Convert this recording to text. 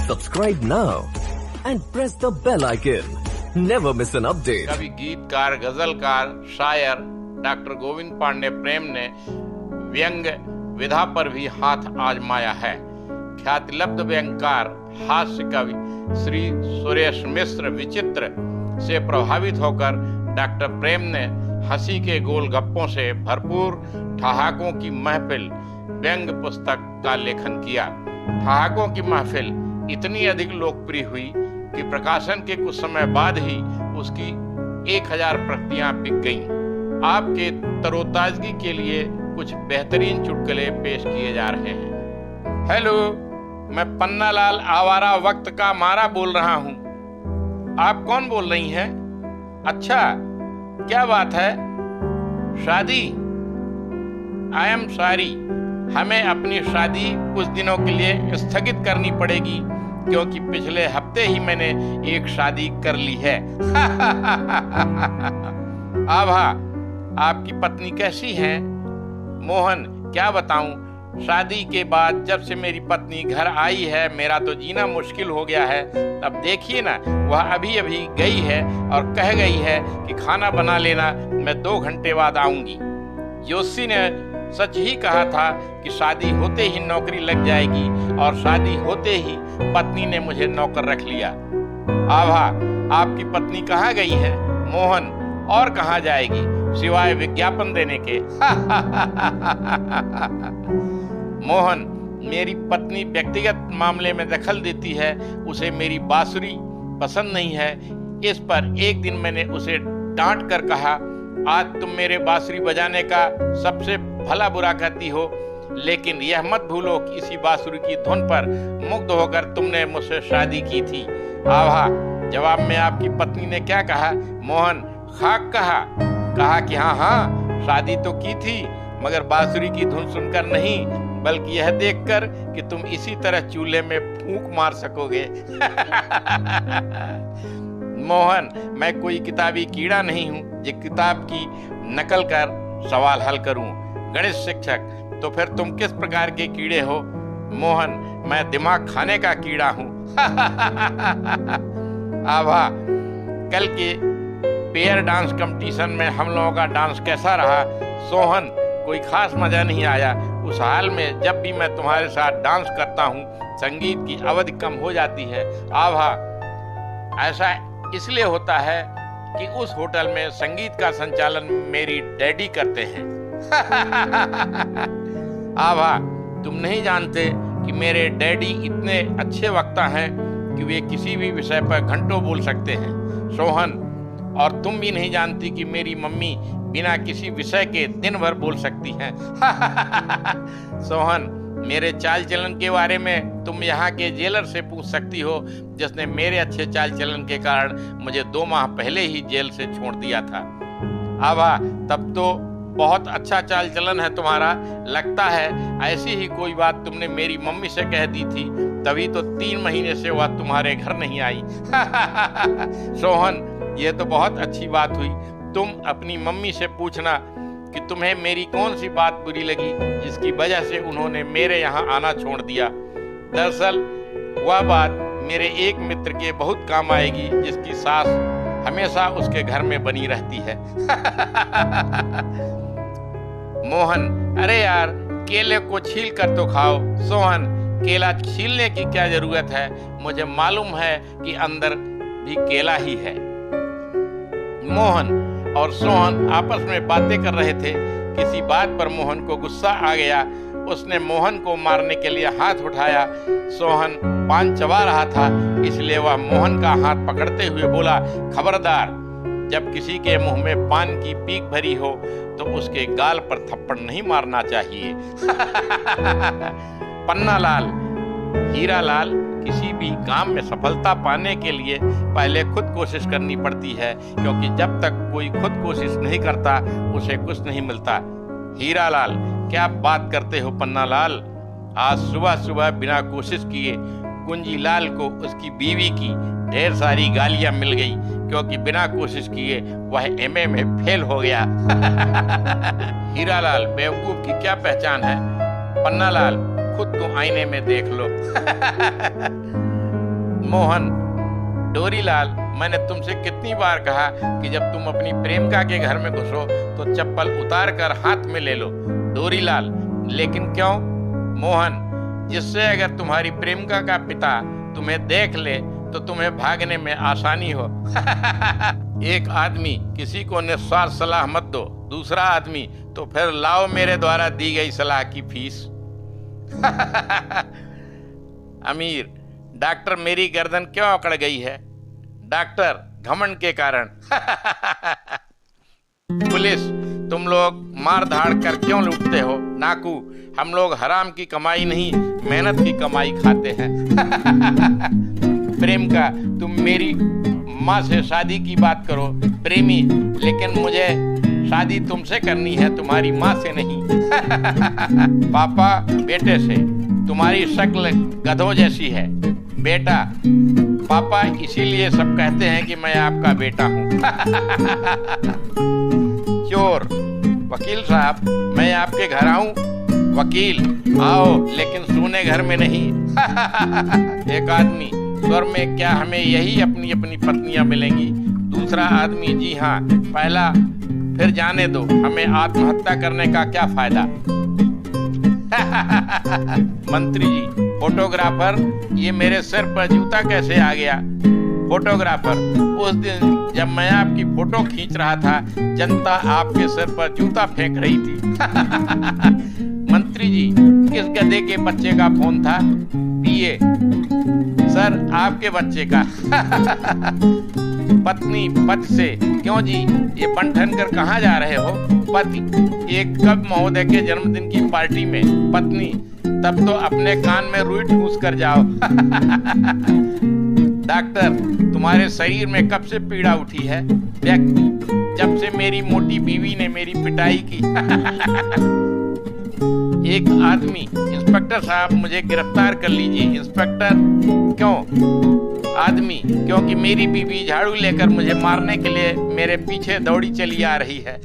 Subscribe now and press the bell icon. Never miss an update. कवि, गीतकार, गजलकार, शायर डॉक्टर गोविंद पांडे प्रेम ने व्यंग विधा पर भी हाथ आजमाया है। ख्यातिलब्ध व्यंगकार, हास्य कवि श्री सुरेश मिश्र विचित्र से प्रभावित होकर डॉक्टर प्रेम ने हंसी के गोलगप्पों से भरपूर ठहाकों की महफिल व्यंग पुस्तक का लेखन किया। ठहाकों की महफिल इतनी अधिक लोकप्रिय हुई कि प्रकाशन के कुछ समय बाद ही उसकी 1000 प्रतियां बिक गईं। आपके तरोताजगी के लिए कुछ बेहतरीन चुटकुले पेश किए जा रहे हैं। हेलो, मैं पन्नालाल आवारा वक्त का मारा बोल रहा हूँ। आप कौन बोल रही हैं? अच्छा, क्या बात है? शादी? आई एम सॉरी, हमें अपनी शादी कुछ दिनों के लिए स्थगित करनी पड़ेगी क्योंकि पिछले हफ्ते ही मैंने एक शादी कर ली है। आभा, आपकी पत्नी कैसी है? मोहन, क्या बताऊं, शादी के बाद जब से मेरी पत्नी घर आई है मेरा तो जीना मुश्किल हो गया है। अब देखिए ना, वह अभी अभी गई है और कह गई है कि खाना बना लेना, मैं 2 घंटे बाद आऊंगी। जोशी ने सच ही कहा था कि शादी होते ही नौकरी लग जाएगी और शादी होते ही पत्नी ने मुझे नौकर रख लिया। आभा, आपकी पत्नी कहाँ गई है? मोहन, और कहाँ जाएगी सिवाय विज्ञापन देने के। मोहन, मेरी पत्नी व्यक्तिगत मामले में दखल देती है, उसे मेरी बांसुरी पसंद नहीं है। इस पर एक दिन मैंने उसे डांट कर कहा, आज तुम मेरे बांसुरी बजाने का सबसे भला बुरा कहती हो, लेकिन यह मत भूलो कि इसी बांसुरी की धुन पर मुग्ध होकर तुमने मुझसे शादी की थी। आभा, जवाब में आपकी पत्नी ने क्या कहा? मोहन, खाक कहा कि हाँ, शादी तो की थी मगर बांसुरी की धुन सुनकर नहीं, बल्कि यह देखकर कि तुम इसी तरह चूल्हे में फूंक मार सकोगे। मोहन, मैं कोई किताबी कीड़ा नहीं हूँ जो किताब की नकल कर सवाल हल करूं। गणित शिक्षक, तो फिर तुम किस प्रकार के कीड़े हो? मोहन, मैं दिमाग खाने का कीड़ा हूं। आभा, कल के पेयर डांस कंपटीशन में हम लोगों का डांस कैसा रहा? सोहन, कोई खास मजा नहीं आया। उस हाल में जब भी मैं तुम्हारे साथ डांस करता हूँ संगीत की अवधि कम हो जाती है। आभा, ऐसा इसलिए होता है कि उस होटल में संगीत का संचालन मेरी डैडी करते हैं। आभा, तुम नहीं जानते कि मेरे डैडी इतने अच्छे वक्ता हैं कि वे किसी भी विषय पर घंटों बोल सकते हैं। सोहन, और तुम भी नहीं जानती कि मेरी मम्मी बिना किसी विषय के दिन भर बोल सकती हैं। सोहन, मेरे चाल चलन के बारे में तुम यहाँ के जेलर से पूछ सकती हो, जिसने मेरे अच्छे चाल चलन के कारण मुझे 2 माह पहले ही जेल से छोड़ दिया था। आभा, तब तो बहुत अच्छा चाल चलन है तुम्हारा। लगता है ऐसी ही कोई बात तुमने मेरी मम्मी से कह दी थी, तभी तो 3 महीने से वह तुम्हारे घर नहीं आई। सोहन, ये तो बहुत अच्छी बात हुई। तुम अपनी मम्मी से पूछना कि तुम्हें मेरी कौन सी बात बुरी लगी जिसकी वजह से उन्होंने मेरे यहाँ आना छोड़ दिया। दरअसल वह बात मेरे एक मित्र के बहुत काम आएगी, जिसकी सास हमेशा उसके घर में बनी रहती है। मोहन, अरे यार, केले को छील कर तो खाओ। सोहन, केला छीलने की क्या जरूरत है? मुझे मालूम है कि अंदर भी केला ही है। मोहन और सोहन आपस में बातें कर रहे थे। किसी बात पर मोहन को गुस्सा आ गया। उसने मोहन को मारने के लिए हाथ उठाया। सोहन पान चबा रहा था, इसलिए वह मोहन का हाथ पकड़ते हुए बोला, खबरदार, जब किसी के मुंह में पान की पीक भरी हो तो उसके गाल पर थप्पड़ नहीं मारना चाहिए। पन्नालाल, हीरालाल, किसी भी काम में सफलता पाने के लिए पहले खुद कोशिश करनी पड़ती है, क्योंकि जब तक कोई खुद कोशिश नहीं करता उसे कुछ नहीं मिलता। हीरालाल, क्या बात करते हो पन्नालाल? आज सुबह सुबह बिना कोशिश किए कुंजीलाल को उसकी बीवी की ढेर सारी गालियां मिल गई, क्योंकि बिना कोशिश किए वह एमए में फेल हो गया। हीरालाल, बेवकूफ की क्या पहचान है? पन्नालाल, खुद को आईने में देख लो। मोहन, डोरीलाल, मैंने तुमसे कितनी बार कहा कि जब तुम अपनी प्रेमिका के घर में घुसो तो चप्पल उतार कर हाथ में ले लो। डोरीलाल, लेकिन क्यों? मोहन, जिससे अगर तुम्हारी प्रेमिका का पिता तुम्हें देख ले तो तुम्हें भागने में आसानी हो। एक आदमी किसी को निस्वार्थ सलाह मत दो, दूसरा आदमी तो फिर लाओ मेरे द्वारा दी गई सलाह की फीस। अमीर, डॉक्टर, मेरी गर्दन क्यों अकड़ गई है? डॉक्टर, घमंड के कारण। पुलिस, तुम लोग मार धाड़ कर क्यों लूटते हो? नाकू, हम लोग हराम की कमाई नहीं मेहनत की कमाई खाते हैं। प्रेम का, तुम मेरी माँ से शादी की बात करो। प्रेमी, लेकिन मुझे शादी तुमसे करनी है, तुम्हारी माँ से नहीं। पापा, बेटे से, तुम्हारी शक्ल गधों जैसी है। बेटा, पापा, इसीलिए सब कहते हैं कि मैं आपका बेटा हूँ। चोर, वकील साहब, मैं आपके घर आऊं? वकील, आओ, लेकिन सूने घर में नहीं। एक आदमी, स्वर में क्या हमें यही अपनी अपनी पत्नियां मिलेंगी? दूसरा आदमी, जी हाँ, पहला, फिर जाने दो, हमें आत्महत्या करने का क्या फायदा? मंत्री जी, फोटोग्राफर, ये मेरे सिर पर जूता कैसे आ गया? फोटोग्राफर, उस दिन जब मैं आपकी फोटो खींच रहा था जनता आपके सिर पर जूता फेंक रही थी। मंत्री जी, किस गधे के बच्चे का फोन था? पीए, सर, आपके बच्चे का। पत्नी, पद से, क्यों जी, ये बंठन कर कहाँ जा रहे हो? पति, एक कब महोदय के जन्मदिन की पार्टी में। पत्नी, तब तो अपने कान में रुई ठूस कर जाओ। डॉक्टर, तुम्हारे शरीर में कब से पीड़ा उठी है? व्यक्ति, जब से मेरी मोटी बीवी ने मेरी पिटाई की। एक आदमी, इंस्पेक्टर साहब, मुझे गिरफ्तार कर लीजिए। इंस्पेक्टर, क्यों? आदमी, क्योंकि मेरी बीवी झाड़ू लेकर मुझे मारने के लिए मेरे पीछे दौड़ी चली आ रही है।